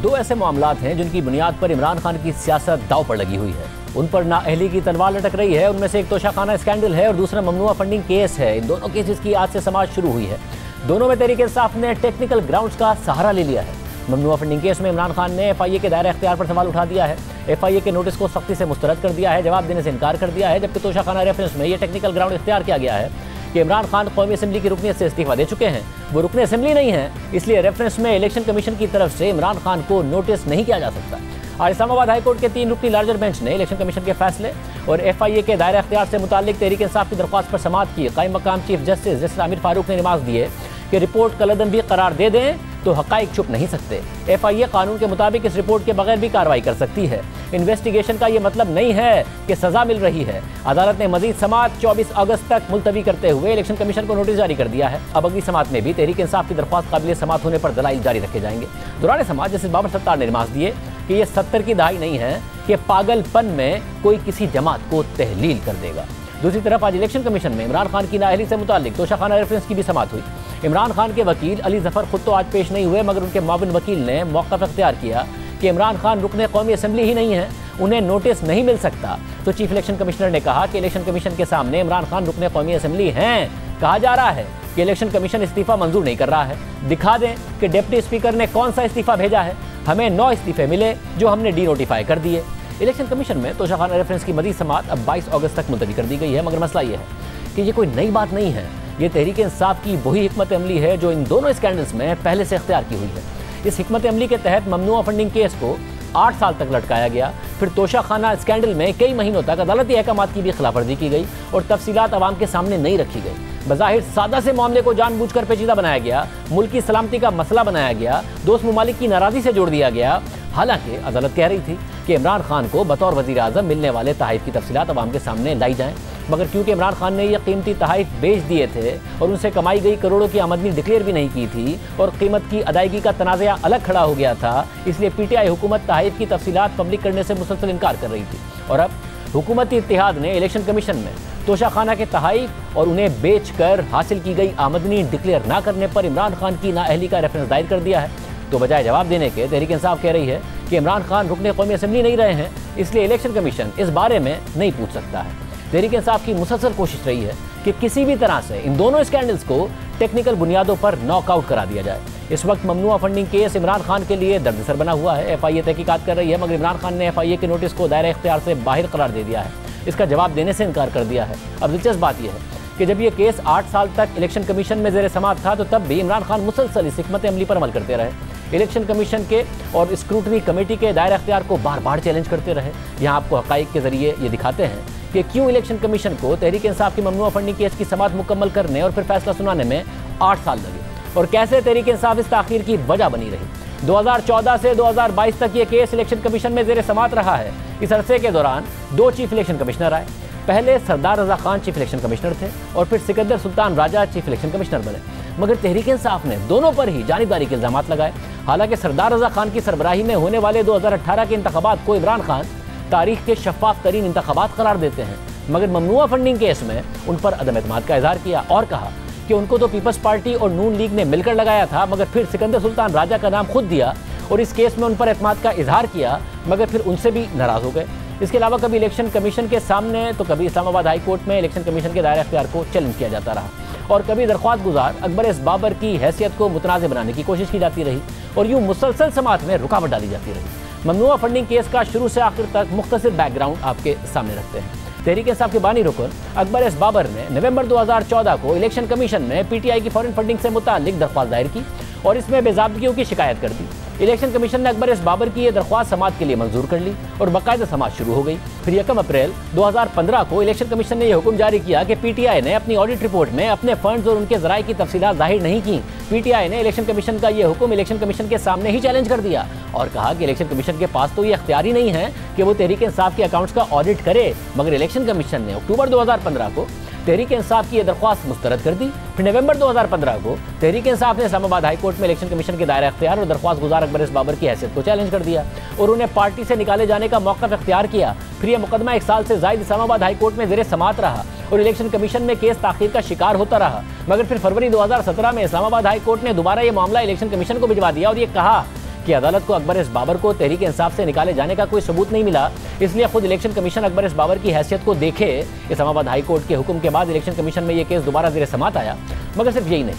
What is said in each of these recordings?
दो ऐसे मामलात हैं जिनकी बुनियाद पर इमरान खान की सियासत दांव पर लगी हुई है। उन पर नाअहली की तलवार लटक रही है। उनमें से एक तोशाखाना स्कैंडल है और दूसरा ममनुआ फंडिंग केस है। इन दोनों केसेस की आज से समाअत शुरू हुई है। दोनों में तहरीक इंसाफ ने टेक्निकल ग्राउंड्स का सहारा ले लिया है। ममनुआ फंडिंग केस में इमरान खान ने FIA के दायरे इख्तियार पर सवाल उठा दिया है। FIA के नोटिस को सख्ती से मुस्तरद कर दिया है, जवाब देने से इनकार कर दिया है। जबकि तोशाखाना रेफरेंस में यह टेक्निकल ग्राउंड इख्तियार किया गया है कि इमरान खान कौमी असेंबली की रुकनीत से इस्तीफा दे चुके हैं। वो रुकने असेंबली नहीं है, इसलिए रेफरेंस में इलेक्शन कमीशन की तरफ से इमरान खान को नोटिस नहीं किया जा सकता। आज इस्लामाबाद हाई कोर्ट के 3 रुकनी लार्जर बेंच ने इलेक्शन कमीशन के फैसले और FIA के दायरा इख्तियार से मुताल्लिक तहरीक इंसाफ की दरख्वास्त पर समाअत की। कायम मकाम chief justice justice Aamir Farooq ने नमाज दिए कि रिपोर्ट कलअदम भी करार दे दें तो हक़ाइक़ छुप नहीं सकते। FIA कानून के मुताबिक इस रिपोर्ट के बगैर भी कार्रवाई कर सकती है। इन्वेस्टिगेशन का ये मतलब नहीं है कि सजा मिल रही है। अदालत ने मजीद समाअत 24 अगस्त तक मुलतवी करते हुए इलेक्शन कमीशन को नोटिस जारी कर दिया है। अब अगली समाअत में भी तहरीक इंसाफ की दरख्वास्त काबिल समाअत होने पर दलाइल जारी रखे जाएंगे। दौरान समाअत जस्टिस बाबर सत्तार ने नमाज दिए कि यह 70 की दहाई नहीं है कि पागलपन में कोई किसी जमात को तहलील कर देगा। दूसरी तरफ आज इलेक्शन कमीशन में इमरान खान की नाअहली से मुताल्लिक तोशाखाना रेफरेंस की भी समाअत हुई। इमरान खान के वकील अली जफर खुद तो आज पेश नहीं हुए, मगर उनके माविन वकील ने मौक़िफ़ इख्तियार किया कि इमरान खान रुकने कौमी असेंबली ही नहीं है, उन्हें नोटिस नहीं मिल सकता। तो चीफ इलेक्शन कमिश्नर ने कहा कि इलेक्शन कमीशन के सामने इमरान खान रुकने कौमी असेंबली हैं। कहा जा रहा है कि इलेक्शन कमीशन इस्तीफा मंजूर नहीं कर रहा है। दिखा दें कि डिप्टी स्पीकर ने कौन सा इस्तीफा भेजा है। हमें 9 इस्तीफे मिले जो हमने डी नोटिफाई कर दिए। इलेक्शन कमीशन में तोशाखाना रेफरेंस की मजीद समाअत अब 22 अगस्त तक मुलतवी कर दी गई है। मगर मसला ये है कि ये कोई नई बात नहीं है। ये तहरीक इंसाफ की वही हिकमत अमली है जो इन दोनों स्कैंडल्स में पहले से इख्तियार की हुई है। इस हिकमत अमली के तहत ममनुआ फंडिंग केस को 8 साल तक लटकाया गया। फिर तोशाखाना स्कैंडल में कई महीनों तक अदालती अहकामात की भी खिलाफवर्जी की गई और तफसीलात अवाम के सामने नहीं रखी गई। बज़ाहिर सादा से मामले को जानबूझकर पेचीदा बनाया गया, मुल्क की सलामती का मसला बनाया गया, दोस्त मुमालिक की नाराज़ी से जोड़ दिया गया। हालांकि अदालत कह रही थी कि इमरान खान को बतौर वज़ीर आज़म मिलने वाले तहाइफ की तफसीलात अवाम के सामने लाई जाएँ, मगर क्योंकि इमरान खान ने यह कीमती तहाइफ बेच दिए थे और उनसे कमाई गई करोड़ों की आमदनी डिक्लेयर भी नहीं की थी और कीमत की अदायगी का तनाज़ा अलग खड़ा हो गया था, इसलिए PTI हुकूमत तहाइफ की तफसीलात पब्लिक करने से मुसलसल इनकार कर रही थी। और अब हुकूमती इत्तेहाद ने इलेक्शन कमीशन में तोशाखाना के तहाइफ और उन्हें बेच कर हासिल की गई आमदनी डिक्लेयर न करने पर इमरान खान की नाअहली का रेफरेंस दायर कर दिया है। तो बजाय जवाब देने के तहरीक इंसाफ कह रही है कि इमरान खान रुकने कौमी असेंबली नहीं रहे हैं, इसलिए इलेक्शन कमीशन इस बारे में नहीं पूछ सकता है। तहरीक इंसाफ की मुसलसल कोशिश रही है कि किसी भी तरह से इन दोनों स्कैंडल्स को टेक्निकल बुनियादों पर नॉकआउट करा दिया जाए। इस वक्त ममनुआ फंडिंग केस इमरान खान के लिए दर्दसर बना हुआ है। FIA तहकीकात कर रही है, मगर इमरान खान ने FIA के नोटिस को दायरे इख्तियार से बाहर करार दे दिया है। इसका जवाब देने से इनकार कर दिया है। अब दिलचस्प बात यह है कि जब यह केस 8 साल तक इलेक्शन कमीशन में ज़ेर समाअत था तो तब भी इमरान खान मुसलसल इस हिकमत अमली पर अमल करते रहे। इलेक्शन कमीशन के और स्क्रूटनी कमेटी के दायरा इख्तियार को बार बार चैलेंज करते रहे। यहाँ आपको हक़ाइक़ के ज़रिए ये दिखाते हैं कि क्यों इलेक्शन कमीशन को तहरीक इंसाफ की ममनुआ फंडिंग केस की समाअत मुकम्मल करने और फिर फैसला सुनाने में 8 साल लगे और कैसे तहरीक इंसाफ इस ताख़ीर की वजह बनी रही। 2014 से 2022 तक ये केस इलेक्शन कमीशन में ज़ेर समाअत रहा है। इस अरसे के दौरान 2 चीफ इलेक्शन कमिश्नर आए। पहले सरदार रज़ा खान चीफ इलेक्शन कमिश्नर थे और फिर Sikandar Sultan Raja chief election commissioner बने, मगर तहरीक इंसाफ ने दोनों पर ही जानिबदारी के इल्ज़ामात लगाए। हालांकि सरदार रज़ा खान की सरबराही में होने वाले 2018 के इंतखाबात को इमरान खान तारीख के शफाफ तरीन इंतखाबात करार देते हैं, मगर ममनुआ फंडिंग केस में उन पर अदम एतमाद का इजहार किया और कहा कि उनको तो पीपल्स पार्टी और नून लीग ने मिलकर लगाया था, मगर फिर सिकंदर सुल्तान राजा का नाम खुद दिया और इस केस में उन पर एतमाद का इजहार किया, मगर फिर उनसे भी नाराज़ हो गए। इसके अलावा कभी इलेक्शन कमीशन के सामने तो कभी इस्लामाबाद हाई कोर्ट में इलेक्शन कमीशन के दायरा इख्तियार को चैलेंज किया जाता रहा और कभी दरख्वास्त गुजार अकबर एस बाबर की हैसियत को मुतनाज़ बनाने की कोशिश की जाती रही और यूँ मुसलसल समाअत में रुकावट डाली जाती रही। ममनुआ फंडिंग केस का शुरू से आखिर तक मुख्तसर बैकग्राउंड आपके सामने रखते हैं। तहरीक इंसाफ के बानी रुकन अकबर एस बाबर ने नवंबर 2014 को इलेक्शन कमीशन में PTI की फॉरेन फंडिंग से मुताल्लिक दरख्वास्त दायर की और इसमें बेज़ाब्तियों की शिकायत कर दी। इलेक्शन कमीशन ने अकबर एस बाबर की यह दरख्वास्त समाअत के लिए मंजूर कर ली और बाकायदा समाअत शुरू हो गई। फिर 1 अप्रैल 2015 को इलेक्शन कमीशन ने यह हुक्म जारी किया कि PTI ने अपनी ऑडिट रिपोर्ट में अपने फंड्स और उनके ज़राए की तफसीलात जाहिर नहीं की। PTI ने इलेक्शन कमीशन का यह हुक्म इलेक्शन कमीशन के सामने ही चैलेंज कर दिया और कहा कि इलेक्शन कमीशन के पास तो ये अख्तियार ही नहीं है कि वो तहरीक इंसाफ के अकाउंट्स का ऑडिट करे, मगर इलेक्शन कमीशन ने अक्टूबर 2015 को तहरीक इंसाफ की यह दरख्वास्त मुस्तरद कर दी। फिर नवंबर 2015 को तहरीक इंसाफ ने इस्लामाबाद हाई कोर्ट में इलेक्शन कमीशन के दायरा इख्तियार और दरख्वास्त गुजार अकबर एस बाबर की हैसियत को चैलेंज कर दिया और उन्हें पार्टी से निकाले जाने का मौक़िफ़ इख्तियार किया। फिर यह मुकदमा 1 साल से ज़ायद इस्लामाबाद हाई कोर्ट में ज़ेर समाअत रहा और इलेक्शन कमीशन में केस ताख़ीर का शिकार होता रहा, मगर फिर फरवरी 2017 में इस्लामाबाद हाई कोर्ट ने दोबारा यह मामला इलेक्शन कमीशन को भिजवा दिया और ये कहा कि अदालत को अकबर एस बाबर को तहरीक इंसाफ से निकाले जाने का कोई सबूत नहीं मिला, इसलिए खुद election commission Akbar S Babar की हैसियत को देखे इस्लामाबाद हाई कोर्ट के हुक्म के बाद इलेक्शन कमीशन में यह केस दोबारा ज़ेर समात आया। मगर सिर्फ यही नहीं,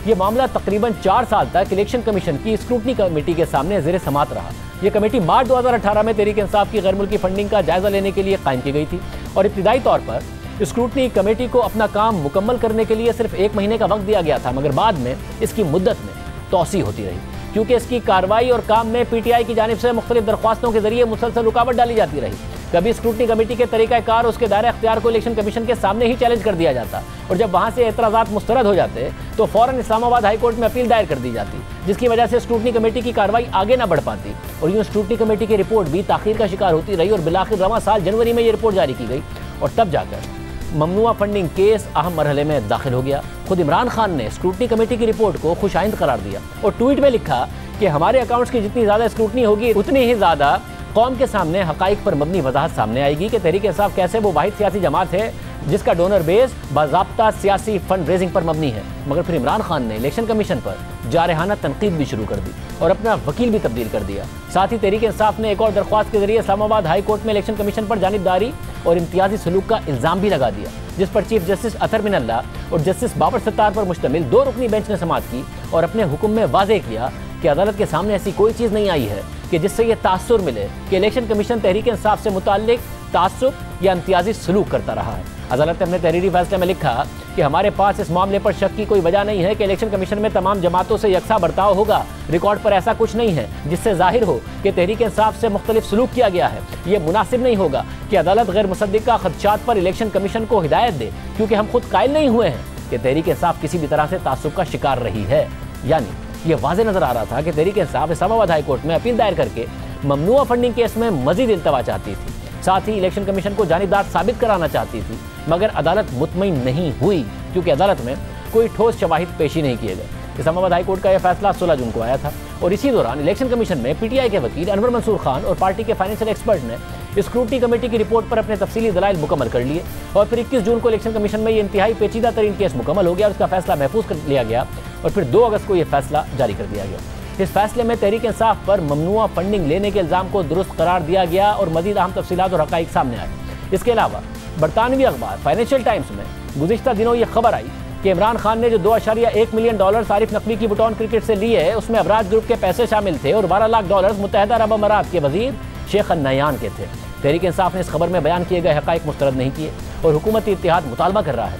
ये मामला तकरीबन 4 साल तक इलेक्शन कमीशन की स्क्रूटनी कमेटी के सामने ज़ेर समात रहा। यह कमेटी मार्च 2018 में तहरीक इंसाफ की गैर मुल्की फंडिंग का जायजा लेने के लिए कायम की गई थी और इब्तिदाई तौर पर स्क्रूटनी कमेटी को अपना काम मुकम्मल करने के लिए सिर्फ 1 महीने का वक्त दिया गया था, मगर बाद में इसकी मुद्दत में तोसी होती रही क्योंकि इसकी कार्रवाई और काम में PTI की जानिब से मुख्तलिफ दरख्वास्तों के जरिए मुसलसल रुकावट डाली जाती रही। कभी स्क्रूटनी कमेटी के तरीक़ाकार और उसके दायरे अख्तियार को इलेक्शन कमीशन के सामने ही चैलेंज कर दिया जाता और जब वहाँ से एतराज़ात मुस्तरद हो जाते तो फ़ौरन इस्लामाबाद हाई कोर्ट में अपील दायर कर दी जाती, जिसकी वजह से स्क्रूटनी कमेटी की कार्रवाई आगे न बढ़ पाती और यूँ स्क्रूटनी कमेटी की रिपोर्ट भी ताख़ीर का शिकार होती रही और बिलाखिर रवां साल जनवरी में ये रिपोर्ट जारी की गई और तब जाकर ममनुआ फंडिंग केस अहम मरहले में दाखिल हो गया। खुद इमरान खान ने स्क्रूटनी कमेटी की रिपोर्ट को खुशाइंद करार दिया और ट्वीट में लिखा कि हमारे अकाउंट्स की जितनी ज़्यादा स्क्रूटनी होगी उतनी ही ज़्यादा कौम के सामने हक़ाइक़ पर मबनी वजाहत सामने आएगी कि तहरीक इंसाफ कैसे वो वाहिद सियासी जमात है जिसका डोनर बेस बाज़ाब्ता सियासी फंड रेजिंग पर मबनी है। मगर फिर इमरान खान ने इलेक्शन कमीशन पर जारहाना तनकीद भी शुरू कर दी और अपना वकील भी तब्दील कर दिया। साथ ही तहरीक इंसाफ ने एक और दरख्वास्त के जरिए इस्लामाबाद हाई कोर्ट में इलेक्शन कमीशन पर जानिबदारी और इम्तियाजी सलूक का इल्ज़ाम भी लगा दिया, जिस पर चीफ जस्टिस अतर मिनल्ला और जस्टिस बाबर सत्तार पर मुश्तमिल 2 रुकनी बेंच ने समाअत की और अपने हुक्म में वाज़ेह किया कि अदालत के सामने ऐसी कोई चीज़ नहीं आई है कि जिससे यह तासुर मिले कि इलेक्शन कमीशन तहरीक इंसाफ से मुताल्लिक तासुब या इम्तियाजी सलूक करता रहा है। अदालत ने अपने तहरीरी फैसले में लिखा कि हमारे पास इस मामले पर शक की कोई वजह नहीं है कि इलेक्शन कमीशन में तमाम जमातों से यकसा बर्ताव होगा। रिकॉर्ड पर ऐसा कुछ नहीं है जिससे जाहिर हो कि तहरीक इंसाफ से मुख्तलिफ सलूक किया गया है। यह मुनासिब नहीं होगा कि अदालत गैर मुसद्दिका खदशात पर इलेक्शन कमीशन को हिदायत दे, क्योंकि हम खुद कायल नहीं हुए हैं कि तहरीक इंसाफ किसी भी तरह से तासुब का शिकार रही है। यानी यह वाज़ेह नजर आ रहा था कि तहरीक इंसाफ इस्लामाबाद हाई कोर्ट में अपील दायर करके ममनुआ फंडिंग केस में मजीद इल्तवा चाहती थी, साथ ही इलेक्शन कमीशन को जानिबदार साबित कराना चाहती थी, मगर अदालत मुतमईन नहीं हुई क्योंकि अदालत में कोई ठोस शवाहिद पेशी नहीं किए गए। इस्लामाबाद हाई कोर्ट का यह फैसला 16 जून को आया था और इसी दौरान इलेक्शन कमीशन में PTI के वकील अनवर मंसूर खान और पार्टी के फाइनेंशियल एक्सपर्ट ने स्क्रूटनी कमेटी की रिपोर्ट पर अपने तफसीली दलाइल मुकम्मल कर लिए और फिर 21 जून को इलेक्शन कमीशन में ये इंतहाई पेचीदा तरीन केस मुकम्मल हो गया और उसका फैसला महफूज कर लिया गया और फिर 2 अगस्त को यह फैसला जारी कर दिया गया। इस फैसले में तहरीक इंसाफ पर ममनुआ फंडिंग लेने के इल्ज़ाम को दुरुस्त करार दिया गया और मजीद अहम तफसीलात और हक़ाइक़ सामने आए। इसके अलावा बरतानवी अखबार फाइनेंशियल टाइम्स में गुज़िश्ता दिनों ये खबर आई कि इमरान खान ने जो $2.1 मिलियन सारिफ नकवी की बुटौन क्रिकेट से लिए है उसमें अबराज ग्रुप के पैसे शामिल थे और $12 लाख मुत्तहदा अरब अमारात के वजीर शेख नयान के थे। तहरीक इंसाफ ने इस खबर में बयान किए गए हक़ाइक़ मुस्तरद नहीं किए और हुकूमती इत्तेहाद मुतालबा कर रहा है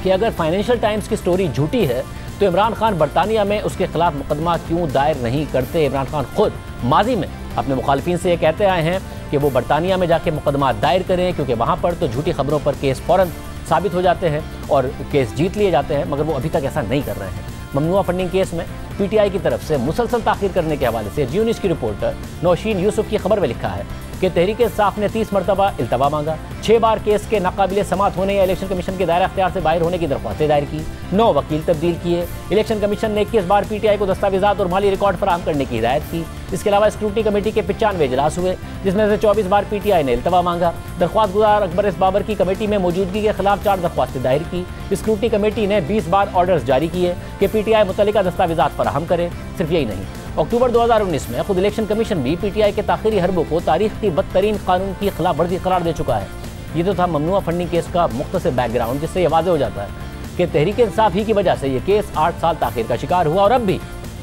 कि अगर फाइनेंशियल टाइम्स की स्टोरी झूठी है तो इमरान खान बरतानिया में उसके खिलाफ मुकदमा क्यों दायर नहीं करते। इमरान खान खुद माजी में अपने मुखालफिन से ये कहते आए हैं कि वो बरतानिया में जाके मुकदमा दायर करें क्योंकि वहाँ पर तो झूठी खबरों पर केस फ़ौरन साबित हो जाते हैं और केस जीत लिए जाते हैं, मगर वो अभी तक ऐसा नहीं कर रहे हैं। ममनुआ फंडिंग केस में PTI की तरफ से मुसलसल ताख़ीर करने के हवाले से जियो न्यूज़ की रिपोर्टर नौशीन यूसुफ की खबर में लिखा है कि तहरीक इंसाफ ने 30 मरतबा इल्तवा मांगा, 6 बार केस के नाकाबिले समात होने या इलेक्शन कमीशन के दायरा अख्तियार से बाहर होने की दरख्वास्तें दायर की, 9 वकील तब्दील किए। इलेक्शन कमीशन ने 21 बार PTI को दस्तावेजात और माली रिकॉर्ड फराहम करने की हिदायत की। इसके अलावा स्क्रूटनी कमेटी के 95 इजलास हुए जिसमें से 24 बार PTI ने इल्तवा मांगा। दरख्वास्त गुजार अकबर एस बाबर की कमेटी में मौजूदगी के खिलाफ 4 दरख्वास्तें दायर की। स्क्रूटनी कमेटी ने 20 बार ऑर्डर्स जारी किए कि PTI मुतल्लिका दस्तावेजात फराहम करे। सिर्फ यही नहीं, अक्टूबर 2019 में खुद इलेक्शन कमीशन भी PTI के ताख़ीरी हरबों को तारीख की बदतरीन कानून की खिलाफ वर्जी करार दे चुका है। ये तो था ममनुआ फंडिंग केस का मुख्तसर बैकग्राउंड, जिससे यह वाज़ेह हो जाता है कि तहरीक इंसाफ ही की वजह से ये केस 8 साल ताख़ीर का शिकार हुआ और अब भी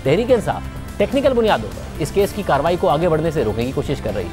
तहरीक इंसाफ टेक्निकल बुनियादों पर इस केस की कार्रवाई को आगे बढ़ने से रोकने की कोशिश कर रही है।